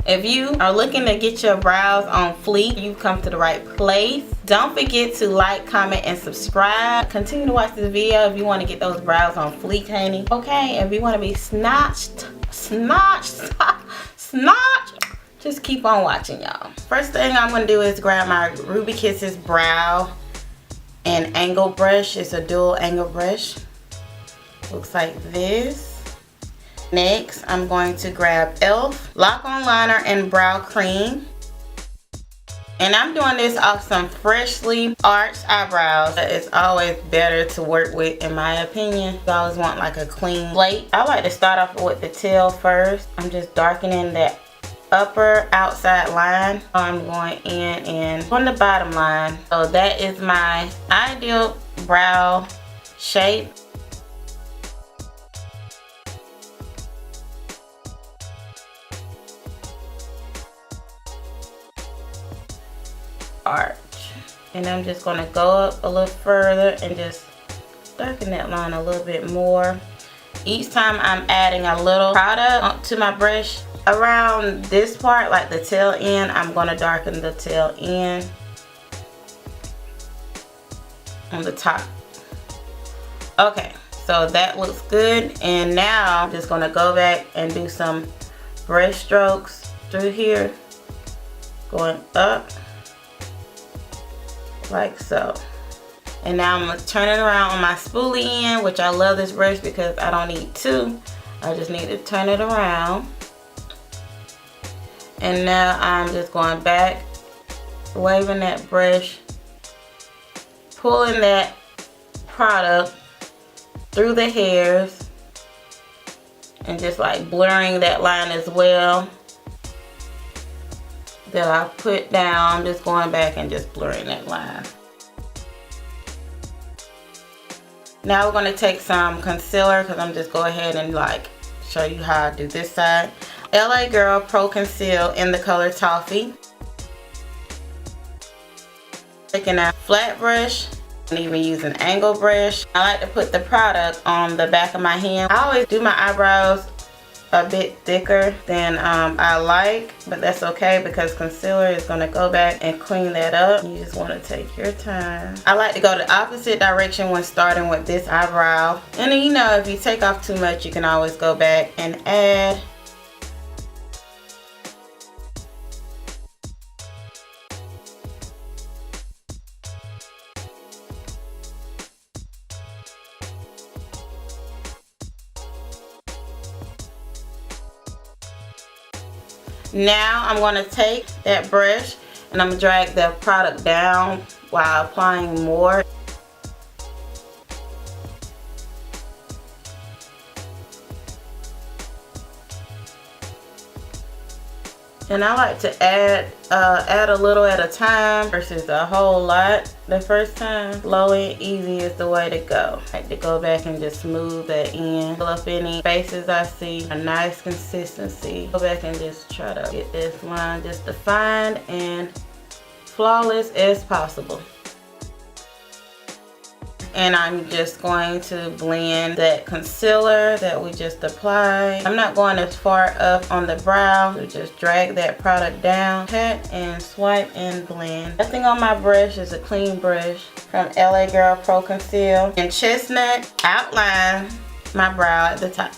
If you are looking to get your brows on fleek, you've come to the right place. Don't forget to like, comment, and subscribe. Continue to watch this video if you want to get those brows on fleek, honey. Okay, if you want to be snatched, just keep on watching, y'all. First thing I'm going to do is grab my Ruby Kisses brow and angle brush. It's a dual angle brush. Looks like this. Next, I'm going to grab E.L.F. Lock On Liner and Brow Cream. And I'm doing this off some freshly arched eyebrows. It's always better to work with, in my opinion. You always want like a clean slate. I like to start off with the tail first. I'm just darkening that upper outside line. I'm going in and on the bottom line. So that is my ideal brow shape. Arch, and I'm just going to go up a little further and just darken that line a little bit more. Each time I'm adding a little product to my brush around this part, like the tail end, I'm going to darken the tail end on the top. Okay, so that looks good, and now I'm just going to go back and do some brush strokes through here, going up like so. And now I'm going to turn it around on my spoolie end, which I love this brush because I don't need two. I just need to turn it around. And now I'm just going back, waving that brush, pulling that product through the hairs, and just like blurring that line as well that I put down. I'm just going back and just blurring that line. Now we're going to take some concealer, because I'm just go ahead and like show you how I do this side. LA Girl Pro Conceal in the color Toffee. Taking a flat brush and even use an angle brush. I like to put the product on the back of my hand. I always do my eyebrows a bit thicker than I like, but that's okay because concealer is going to go back and clean that up. You just want to take your time. I like to go the opposite direction when starting with this eyebrow, and then, you know, if you take off too much, you can always go back and add. Now I'm going to take that brush and I'm going to drag the product down while applying more. And I like to add a little at a time versus a whole lot the first time. Slow and easy is the way to go. I like to go back and just smooth that in. Fill up any spaces I see. A nice consistency. Go back and just try to get this line just defined and flawless as possible. And I'm just going to blend that concealer that we just applied. I'm not going as far up on the brow, so just drag that product down, pat and swipe and blend. Nothing on my brush is a clean brush from LA Girl Pro Conceal. And Chestnut outline my brow at the top.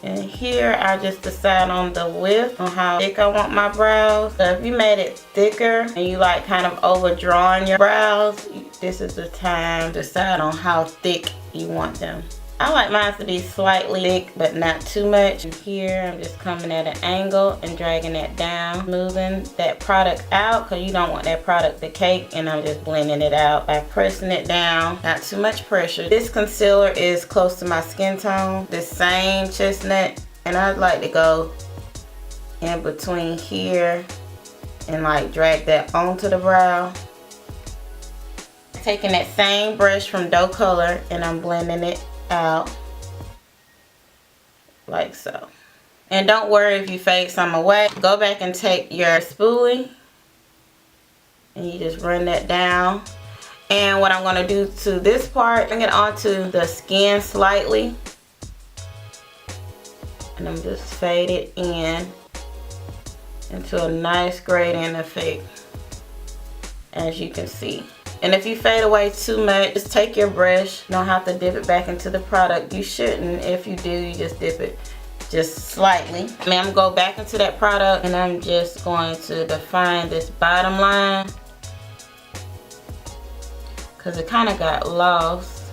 And here I just decide on the width, on how thick I want my brows. So if you made it thicker and you like kind of overdrawing your brows, this is the time to decide on how thick you want them. I like mine to be slightly thick but not too much. And here I'm just coming at an angle and dragging that down, moving that product out because you don't want that product to cake, and I'm just blending it out by pressing it down, not too much pressure. This concealer is close to my skin tone, the same Chestnut, and I'd like to go in between here and like drag that onto the brow. Taking that same brush from Doe Color and I'm blending it out like so. And don't worry if you fade some away. Go back and take your spoolie and you just run that down. And what I'm going to do to this part, bring it onto the skin slightly, and I'm just fade it in into a nice gradient effect, as you can see. And if you fade away too much, just take your brush. You don't have to dip it back into the product. You shouldn't. If you do, you just dip it just slightly. I'm gonna go back into that product and I'm just going to define this bottom line because it kind of got lost.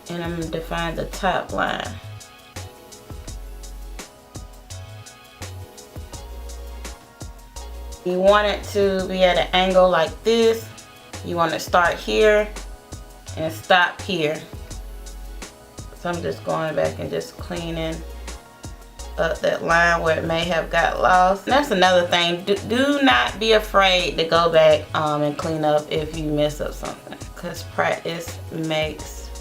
And I'm gonna define the top line. You want it to be at an angle like this. You want to start here and stop here. So I'm just going back and just cleaning up that line where it may have got lost. And that's another thing. Do not be afraid to go back and clean up if you mess up something, because practice makes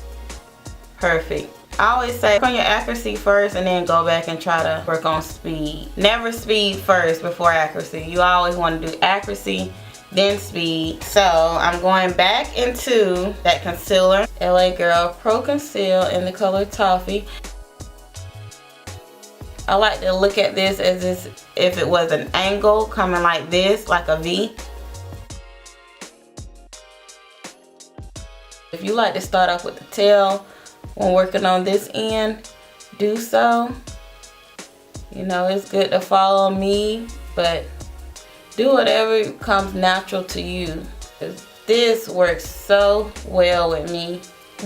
perfect. I always say work on your accuracy first and then go back and try to work on speed. Never speed first before accuracy. You always want to do accuracy, then speed. So I'm going back into that concealer, LA Girl Pro Conceal in the color Toffee. I like to look at this as if it was an angle coming like this, like a V. If you like to start off with the tail when working on this end, do so. You know, it's good to follow me, but do whatever comes natural to you. This works so well with me.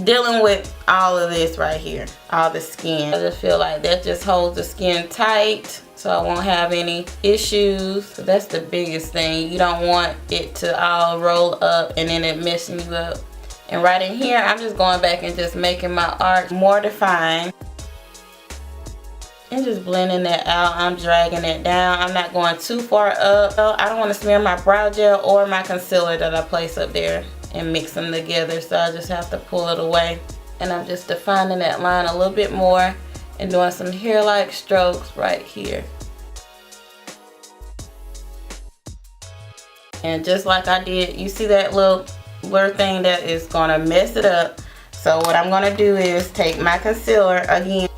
Dealing with all of this right here, all the skin. I just feel like that just holds the skin tight, so I won't have any issues. So that's the biggest thing. You don't want it to all roll up and then it messing you up. And right in here, I'm just going back and just making my arch more defined. And just blending that out. I'm dragging it down. I'm not going too far up. So I don't want to smear my brow gel or my concealer that I place up there and mix them together. So I just have to pull it away. And I'm just defining that line a little bit more and doing some hair-like strokes right here. And just like I did, you see that little blur thing that is gonna mess it up. So what I'm gonna do is take my concealer again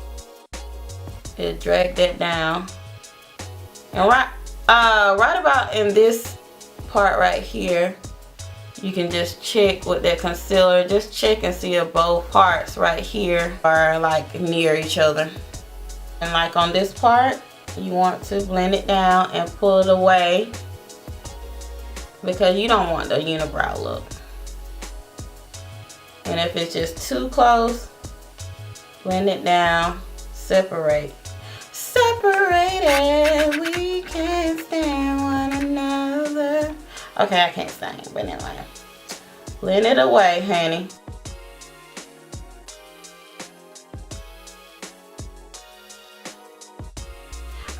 and drag that down, and right about in this part right here, you can just check with that concealer. Just check and see if both parts right here are like near each other. And like on this part, you want to blend it down and pull it away because you don't want the unibrow look. And if it's just too close, blend it down, separate. Separated, we can't stand one another. Okay, I can't sing, but anyway. Blend it away, honey.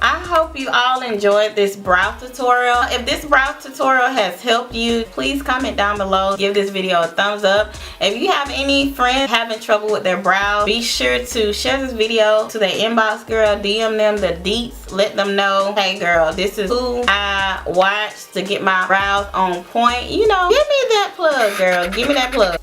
I hope you all enjoyed this brow tutorial. If this brow tutorial has helped you, please comment down below. Give this video a thumbs up. If you have any friends having trouble with their brows, be sure to share this video to their inbox, girl. DM them the deets. Let them know, hey girl, this is who I watch to get my brows on point. You know, give me that plug, girl. Give me that plug.